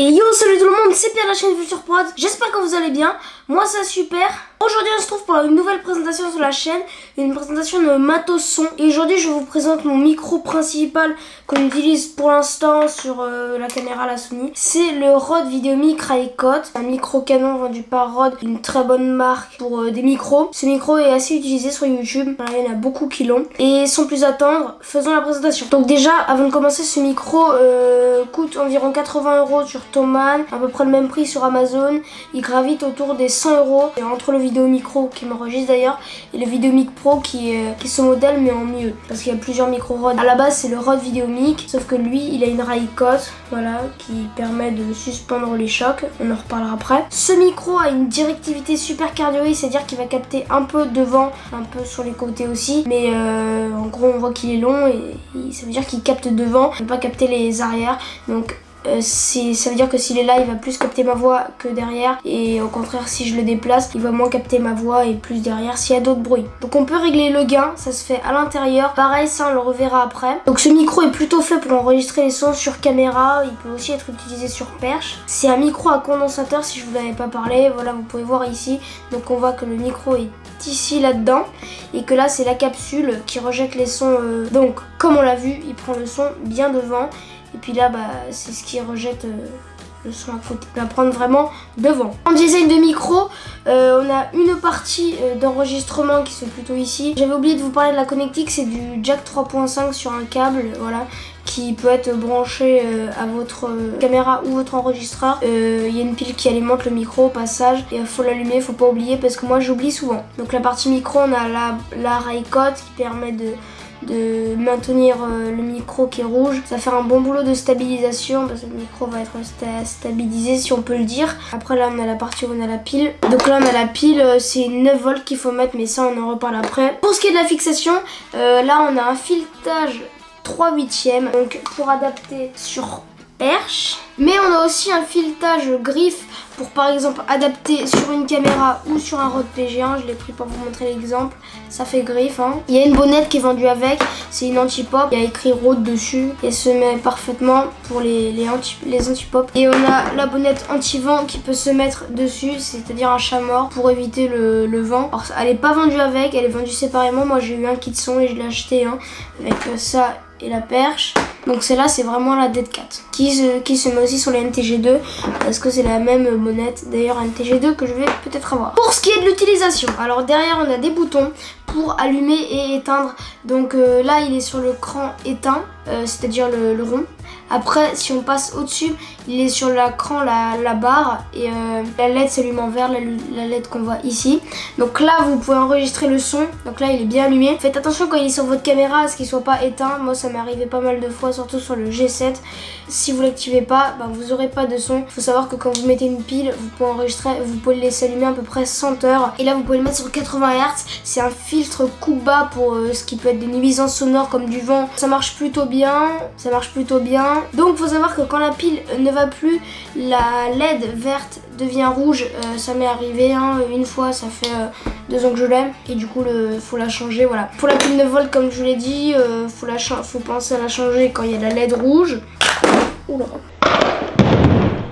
Et yo, salut tout le monde, c'est Pierre de la chaîne Future Prod. J'espère que vous allez bien. Moi, ça super. Aujourd'hui, on se trouve pour une nouvelle présentation sur la chaîne, une présentation de matos son. Et aujourd'hui, je vous présente mon micro principal qu'on utilise pour l'instant sur la caméra la Sony. C'est le Rode VideoMic Raikot, un micro canon vendu par Rode, une très bonne marque pour des micros. Ce micro est assez utilisé sur YouTube, il y en a beaucoup qui l'ont. Et sans plus attendre, faisons la présentation. Donc déjà, avant de commencer, ce micro coûte environ 80 € sur Thomann, à peu près le même prix sur Amazon. Il gravite autour des 100 €. Et entre le VideoMicro qui m'enregistre d'ailleurs et le VideoMic Pro qui est ce modèle mais en mieux, parce qu'il y a plusieurs micros Rode. À la base c'est le Rode VideoMic, sauf que lui il a une Raikot, voilà, qui permet de suspendre les chocs, on en reparlera après. Ce micro a une directivité super cardioïde, c'est-à-dire qu'il va capter un peu devant, un peu sur les côtés aussi, mais en gros on voit qu'il est long et ça veut dire qu'il capte devant, il ne va pas capter les arrières, donc ça veut dire que s'il est là, il va plus capter ma voix que derrière, et au contraire si je le déplace, il va moins capter ma voix et plus derrière s'il y a d'autres bruits. Donc on peut régler le gain, ça se fait à l'intérieur, pareil ça on le reverra après. Donc ce micro est plutôt fait pour enregistrer les sons sur caméra, il peut aussi être utilisé sur perche. C'est un micro à condensateur si je vous l'avais pas parlé, voilà vous pouvez voir ici, donc on voit que le micro est ici là-dedans et que là c'est la capsule qui rejette les sons, donc comme on l'a vu il prend le son bien devant. Et puis là, c'est ce qui rejette le son à côté. On va prendre vraiment devant. En design de micro, on a une partie d'enregistrement qui se fait plutôt ici. J'avais oublié de vous parler de la connectique, c'est du jack 3.5 sur un câble, voilà, qui peut être branché à votre caméra ou votre enregistreur. Il y a une pile qui alimente le micro au passage et il faut l'allumer, faut pas oublier parce que moi j'oublie souvent. Donc la partie micro, on a la Raikot qui permet de maintenir le micro qui est rouge. Ça va faire un bon boulot de stabilisation parce que le micro va être stabilisé si on peut le dire. Après là on a la partie où on a la pile. Donc là on a la pile, c'est 9 volts qu'il faut mettre mais ça on en reparle après. Pour ce qui est de la fixation, là on a un filetage 3/8, donc pour adapter sur perche. Mais on a aussi un filetage griffe pour par exemple adapter sur une caméra ou sur un Rode PG1. Je l'ai pris pour vous montrer l'exemple. Ça fait griffe, hein. Il y a une bonnette qui est vendue avec. C'est une anti-pop. Il y a écrit Rode dessus. Et elle se met parfaitement pour les anti-pop. Et on a la bonnette anti-vent qui peut se mettre dessus. C'est-à-dire un chat mort pour éviter le vent. Alors elle n'est pas vendue avec. Elle est vendue séparément. Moi j'ai eu un kit son et je l'ai acheté, hein, avec ça et la perche. Donc celle-là c'est vraiment la Dead Cat qui se met aussi sur les NTG2 parce que c'est la même bonnette, d'ailleurs NTG2 que je vais peut-être avoir. Pour ce qui est de l'utilisation, alors derrière on a des boutons pour allumer et éteindre. Donc là il est sur le cran éteint, c'est-à-dire le rond. Après si on passe au-dessus, il est sur l'écran la barre et la LED s'allume en vert, la LED qu'on voit ici. Donc là vous pouvez enregistrer le son, donc là il est bien allumé. Faites attention quand il est sur votre caméra à ce qu'il soit pas éteint. Moi ça m'est arrivé pas mal de fois, surtout sur le G7. Si vous l'activez pas, vous aurez pas de son. Il faut savoir que quand vous mettez une pile, vous pouvez enregistrer, vous pouvez le laisser allumer à peu près 100 heures. Et là vous pouvez le mettre sur 80 Hz. C'est un filtre coup bas pour ce qui peut être des nuisances sonores comme du vent. Ça marche plutôt bien, Donc faut savoir que quand la pile ne va plus, la LED verte devient rouge. Ça m'est arrivé une fois, ça fait 2 ans que je l'ai et du coup faut la changer, voilà. Pour la pile 9 volts comme je vous l'ai dit, faut penser à la changer quand il y a la LED rouge. Oula.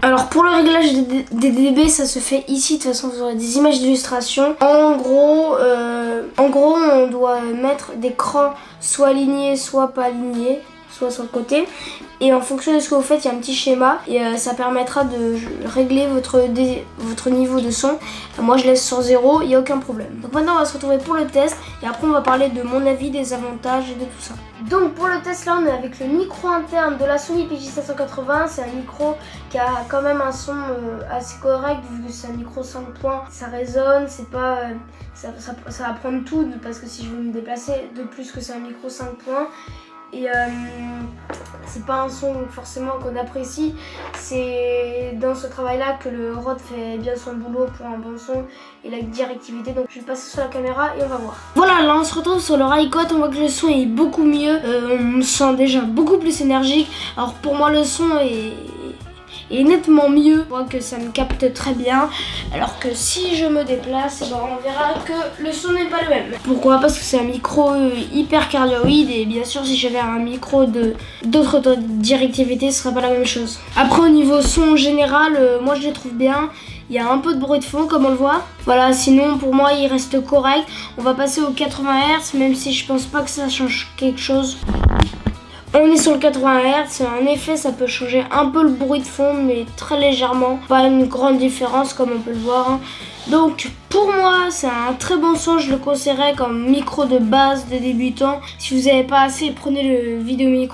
Alors pour le réglage des dB, ça se fait ici. De toute façon vous aurez des images d'illustration. En gros on doit mettre des crans soit alignés soit pas alignés, soit sur le côté, et en fonction de ce que vous faites il y a un petit schéma et ça permettra de régler votre niveau de son. Moi je laisse sur 0, il n'y a aucun problème. Donc maintenant on va se retrouver pour le test et après on va parler de mon avis, des avantages et de tout ça. Donc pour le test là on est avec le micro interne de la Sony PJ780. C'est un micro qui a quand même un son assez correct vu que c'est un micro 5 points. Ça résonne, c'est pas ça va prendre tout parce que si je veux me déplacer, de plus que c'est un micro 5 points. Et c'est pas un son forcément qu'on apprécie. C'est dans ce travail là que le Rode fait bien son boulot pour un bon son et la directivité. Donc je vais passer sur la caméra et on va voir. Voilà, là on se retrouve sur le Raikot. On voit que le son est beaucoup mieux, on me sent déjà beaucoup plus énergique. Alors pour moi le son est est nettement mieux. Je vois que ça me capte très bien. Alors que si je me déplace, ben, on verra que le son n'est pas le même. Pourquoi? Parce que c'est un micro hyper cardioïde et bien sûr si j'avais un micro d'autre directivité, ce serait pas la même chose. Après au niveau son général, moi je les trouve bien. Il y a un peu de bruit de fond comme on le voit. Voilà, sinon pour moi il reste correct. On va passer au 80 Hz, même si je pense pas que ça change quelque chose. On est sur le 80 Hz, en effet ça peut changer un peu le bruit de fond, mais très légèrement. Pas une grande différence comme on peut le voir. Donc pour moi c'est un très bon son, je le conseillerais comme micro de base de débutant. Si vous n'avez pas assez, prenez le Videomic.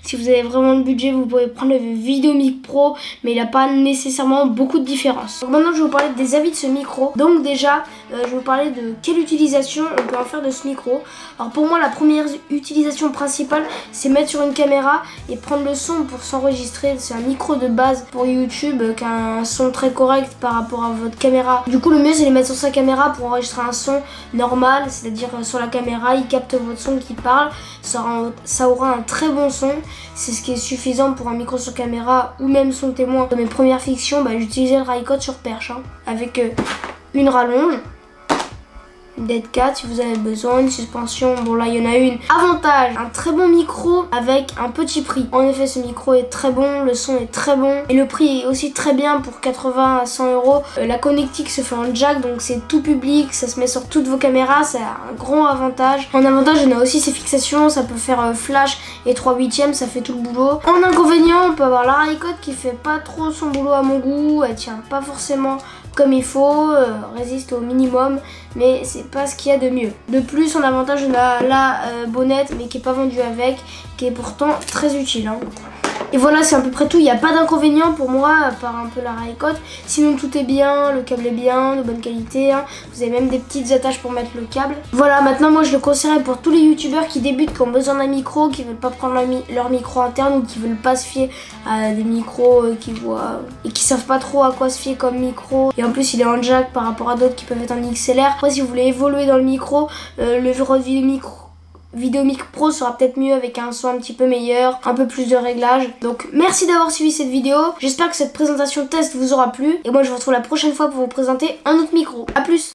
Si vous avez vraiment le budget, vous pouvez prendre le Videomic Pro, mais il n'a pas nécessairement beaucoup de différence. Donc maintenant je vais vous parler des avis de ce micro. Donc déjà je vais vous parler de quelle utilisation on peut en faire de ce micro. Alors pour moi la première utilisation principale c'est mettre sur une caméra et prendre le son pour s'enregistrer. C'est un micro de base pour YouTube qui a un son très correct par rapport à votre caméra. Du coup le mieux c'est de les mettre sur sa caméra pour enregistrer un son normal, c'est-à-dire sur la caméra il capte votre son qui parle, ça aura un très bon son. C'est ce qui est suffisant pour un micro sur caméra ou même son témoin. Dans mes premières fictions, j'utilisais le Rycote sur perche avec une rallonge, une dead cat si vous avez besoin, une suspension, bon là il y en a une. Avantage, un très bon micro avec un petit prix. En effet ce micro est très bon, le son est très bon et le prix est aussi très bien pour 80 à 100 euros. La connectique se fait en jack donc c'est tout public, ça se met sur toutes vos caméras, c'est un grand avantage. En avantage on a aussi ses fixations, ça peut faire flash et 3/8, ça fait tout le boulot. En inconvénient on peut avoir la Rycote qui fait pas trop son boulot à mon goût, elle tient pas forcément comme il faut, résiste au minimum, mais c'est pas ce qu'il y a de mieux. De plus, en avantage, on a la bonnette, mais qui est pas vendue avec, qui est pourtant très utile. Et voilà, c'est à peu près tout. Il n'y a pas d'inconvénient pour moi, à part un peu la Rycote. Sinon, tout est bien, le câble est bien, de bonne qualité. Vous avez même des petites attaches pour mettre le câble. Voilà, maintenant, moi, je le conseillerais pour tous les youtubeurs qui débutent, qui ont besoin d'un micro, qui veulent pas prendre leur micro interne ou qui veulent pas se fier à des micros qui voient et qui savent pas trop à quoi se fier comme micro. Et en plus, il est en jack par rapport à d'autres qui peuvent être en XLR. Après, si vous voulez évoluer dans le micro, le Rode Videomic Pro sera peut-être mieux avec un son un petit peu meilleur, un peu plus de réglages. Donc merci d'avoir suivi cette vidéo. J'espère que cette présentation test vous aura plu. Et moi je vous retrouve la prochaine fois pour vous présenter un autre micro. A plus!